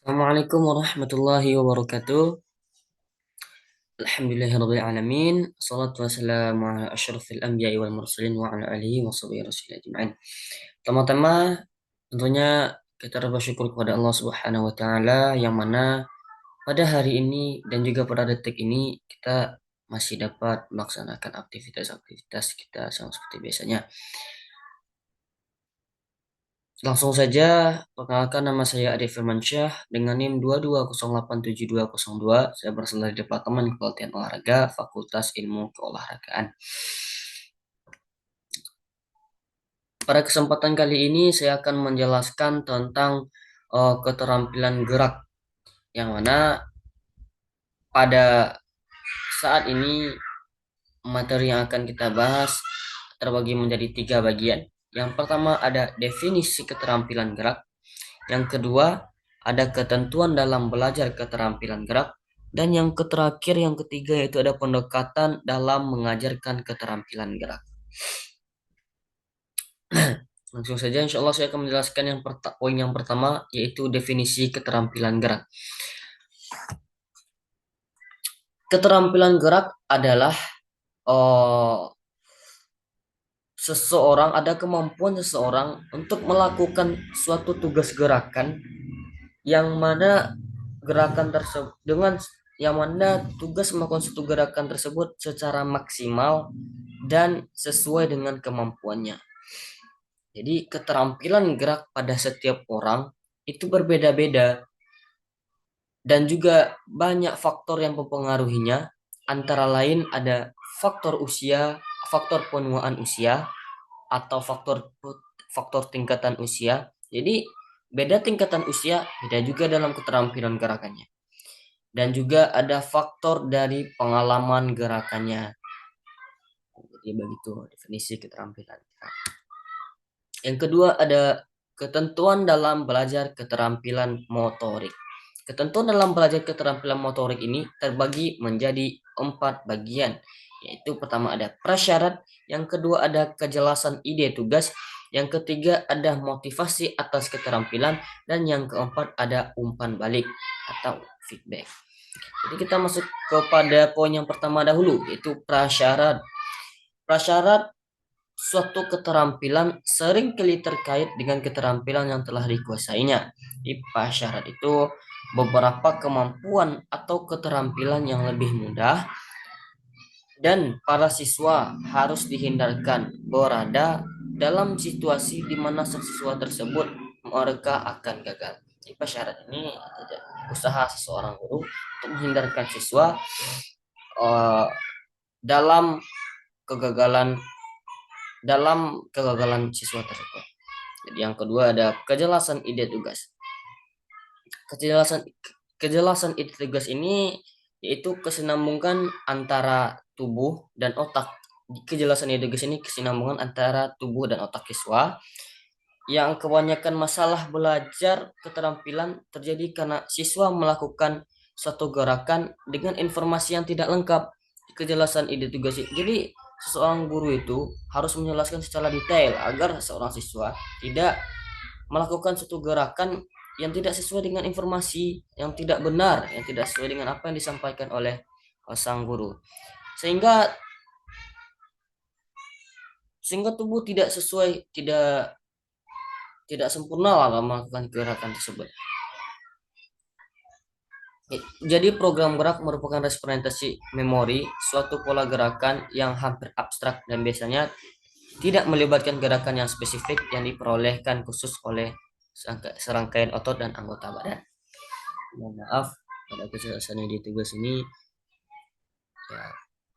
Assalamualaikum warahmatullahi wabarakatuh. Alhamdulillahirabbil alamin. Shalatu wassalamu ala asyrafil anbiya'i wal mursalin wa ala alihi wa sahbihi rasulillah ajma'in. Pertama-tama tentunya kita bersyukur kepada Allah Subhanahu wa taala yang mana pada hari ini dan juga pada detik ini kita masih dapat melaksanakan aktivitas-aktivitas kita sama seperti biasanya. Langsung saja, perkenalkan nama saya Ade Firmansyah dengan NIM 220872202. Saya berasal dari Departemen Kepelatihan Olahraga, Fakultas Ilmu Keolahragaan. Pada kesempatan kali ini saya akan menjelaskan tentang keterampilan gerak yang mana pada saat ini materi yang akan kita bahas terbagi menjadi 3 bagian. Yang pertama ada definisi keterampilan gerak. Yang kedua, ada ketentuan dalam belajar keterampilan gerak. Dan yang terakhir, yang ketiga, yaitu ada pendekatan dalam mengajarkan keterampilan gerak. Langsung saja, insya Allah saya akan menjelaskan poin yang pertama, yaitu definisi keterampilan gerak. Keterampilan gerak adalah ada kemampuan seseorang untuk melakukan suatu tugas gerakan yang mana tugas melakukan suatu gerakan tersebut secara maksimal dan sesuai dengan kemampuannya. Jadi keterampilan gerak pada setiap orang itu berbeda-beda dan juga banyak faktor yang mempengaruhinya. Antara lain ada faktor usia, faktor penuaan usia, atau faktor tingkatan usia. Jadi beda tingkatan usia, beda juga dalam keterampilan gerakannya. Dan juga ada faktor dari pengalaman gerakannya. Jadi begitu definisi keterampilan. Yang kedua ada ketentuan dalam belajar keterampilan motorik. Ketentuan dalam belajar keterampilan motorik ini terbagi menjadi 4 bagian. Yaitu pertama ada prasyarat, yang kedua ada kejelasan ide tugas, yang ketiga ada motivasi atas keterampilan, dan yang keempat ada umpan balik atau feedback. Jadi kita masuk kepada poin yang pertama dahulu, yaitu prasyarat. Prasyarat suatu keterampilan seringkali terkait dengan keterampilan yang telah dikuasainya. Di prasyarat itu beberapa kemampuan atau keterampilan yang lebih mudah dan para siswa harus dihindarkan berada dalam situasi di mana siswa tersebut mereka akan gagal. Di prasyarat ini usaha seseorang guru untuk menghindarkan siswa dalam kegagalan siswa tersebut. Jadi yang kedua ada kejelasan ide tugas. Kejelasan ide tugas ini yaitu kesinambungan antara tubuh dan otak. Kejelasan ide tugas ini kesinambungan antara tubuh dan otak siswa. Yang kebanyakan masalah belajar keterampilan terjadi karena siswa melakukan suatu gerakan dengan informasi yang tidak lengkap. Kejelasan ide tugas. Jadi seseorang guru itu harus menjelaskan secara detail agar seorang siswa tidak melakukan suatu gerakan yang tidak sesuai dengan informasi yang tidak benar, yang tidak sesuai dengan apa yang disampaikan oleh sang guru, sehingga tubuh tidak sempurna dalam melakukan gerakan tersebut. Jadi program gerak merupakan representasi memori, suatu pola gerakan yang hampir abstrak dan biasanya tidak melibatkan gerakan yang spesifik yang diperolehkan khusus oleh serangkaian otot dan anggota badan. Mohon maaf pada kejelasan di tugas ini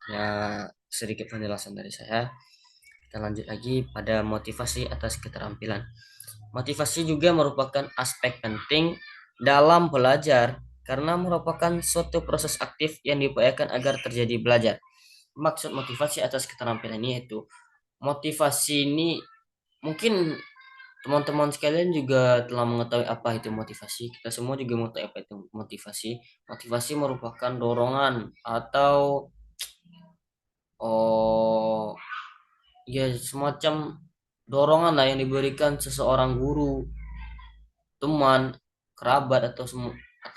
ya sedikit penjelasan dari saya. Kita lanjut lagi pada motivasi atas keterampilan. Motivasi juga merupakan aspek penting dalam belajar karena merupakan suatu proses aktif yang diupayakan agar terjadi belajar. Maksud motivasi atas keterampilan ini yaitu motivasi ini mungkin teman-teman sekalian juga telah mengetahui apa itu motivasi. Kita semua juga mengetahui apa itu motivasi. Motivasi merupakan dorongan atau ya semacam dorongan lah yang diberikan seseorang guru, teman kerabat atau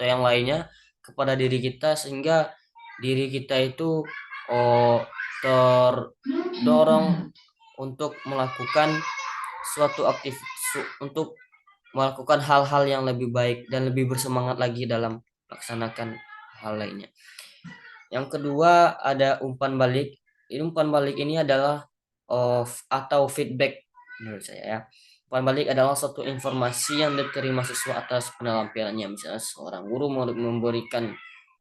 yang lainnya kepada diri kita, sehingga diri kita itu oh, terdorong untuk melakukan untuk melakukan hal-hal yang lebih baik dan lebih bersemangat lagi dalam melaksanakan hal lainnya. Yang kedua ada umpan balik. Umpan balik ini adalah atau feedback menurut saya ya. Umpan balik adalah suatu informasi yang diterima siswa atas penampilannya. Misalnya seorang guru memberikan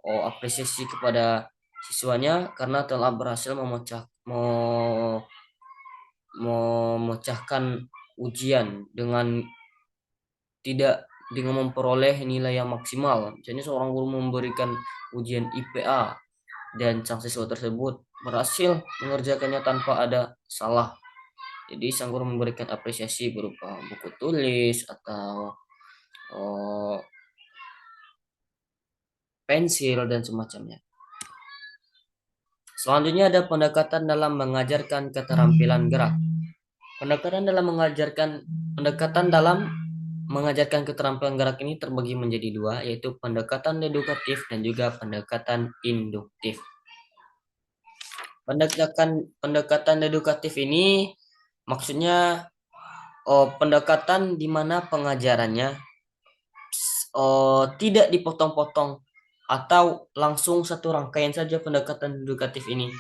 apresiasi kepada siswanya karena telah berhasil memecahkan ujian dengan memperoleh nilai yang maksimal. Misalnya seorang guru memberikan ujian IPA dan sang siswa tersebut berhasil mengerjakannya tanpa ada salah. Jadi sang guru memberikan apresiasi berupa buku tulis atau oh, pensil dan semacamnya. Selanjutnya ada pendekatan dalam mengajarkan keterampilan gerak. Pendekatan dalam mengajarkan keterampilan gerak ini terbagi menjadi dua, yaitu pendekatan edukatif dan juga pendekatan induktif. Pendekatan edukatif ini maksudnya pendekatan di mana pengajarannya tidak dipotong-potong atau langsung satu rangkaian saja pendekatan edukatif ini.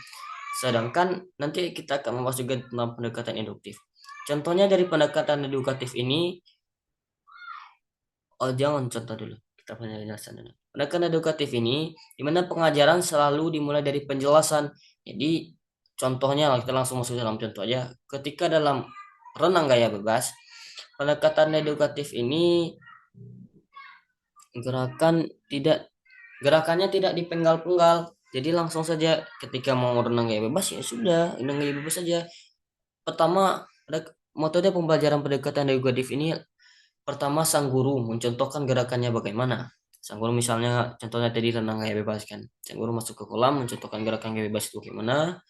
Sedangkan nanti kita akan membahas juga tentang pendekatan induktif. Contohnya dari pendekatan edukatif ini, jangan contoh dulu. Kita punya penjelasan dulu. Pendekatan edukatif ini, di mana pengajaran selalu dimulai dari penjelasan. Jadi, contohnya kita langsung masuk dalam contoh aja. Ketika dalam renang gaya bebas, pendekatan edukatif ini gerakannya tidak dipenggal-penggal. Jadi langsung saja ketika mau renang gaya bebas ya sudah, renang gaya bebas saja. Pertama, metode pembelajaran pendekatan edukatif ini pertama sang guru mencontohkan gerakannya bagaimana. Sang guru misalnya contohnya tadi renang gaya bebas kan. Sang guru masuk ke kolam mencontohkan gerakan gaya bebas itu bagaimana.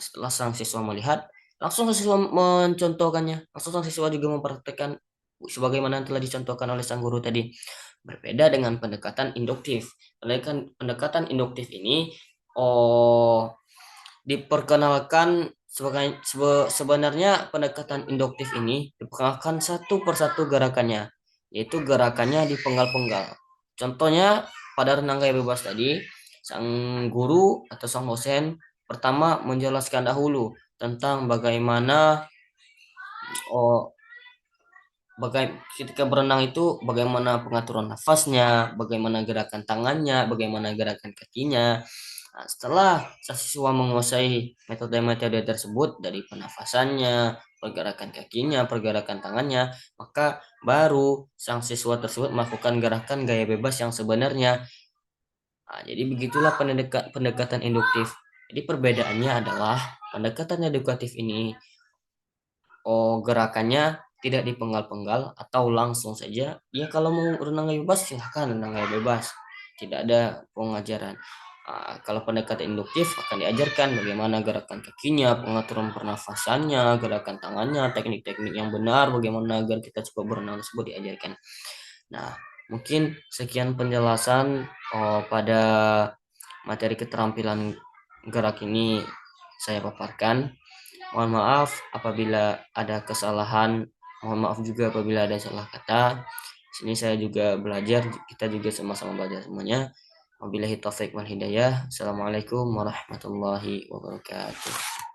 Setelah sang siswa melihat, langsung sang siswa mencontohkannya. Langsung sang siswa juga mempraktekkan sebagaimana yang telah dicontohkan oleh sang guru tadi. Berbeda dengan pendekatan induktif. Pendekatan induktif ini diperkenalkan sebenarnya pendekatan induktif ini diperkenalkan satu persatu gerakannya, yaitu gerakannya dipenggal-penggal. Contohnya pada renang gaya bebas tadi, sang guru atau sang dosen pertama menjelaskan dahulu tentang bagaimana ketika berenang itu bagaimana pengaturan nafasnya, bagaimana gerakan tangannya, bagaimana gerakan kakinya. Nah, setelah siswa menguasai metode-metode tersebut dari pernafasannya, pergerakan kakinya, pergerakan tangannya, maka baru sang siswa tersebut melakukan gerakan gaya bebas yang sebenarnya. Nah, jadi begitulah pendekatan induktif. Jadi perbedaannya adalah pendekatan edukatif ini gerakannya tidak dipenggal-penggal atau langsung saja. Ya kalau mau renang gaya bebas silahkan renang gaya bebas. Tidak ada pengajaran. Kalau pendekatan induktif akan diajarkan bagaimana gerakan kakinya, pengaturan pernafasannya, gerakan tangannya, teknik-teknik yang benar, bagaimana agar kita cepat berenang tersebut diajarkan. Nah, mungkin sekian penjelasan pada materi keterampilan gerak ini saya paparkan. Mohon maaf apabila ada kesalahan, mohon maaf juga apabila ada salah kata. Sini saya juga belajar, kita juga sama-sama belajar semuanya. Wabillahi taufik wal hidayah. Assalamualaikum warahmatullahi wabarakatuh.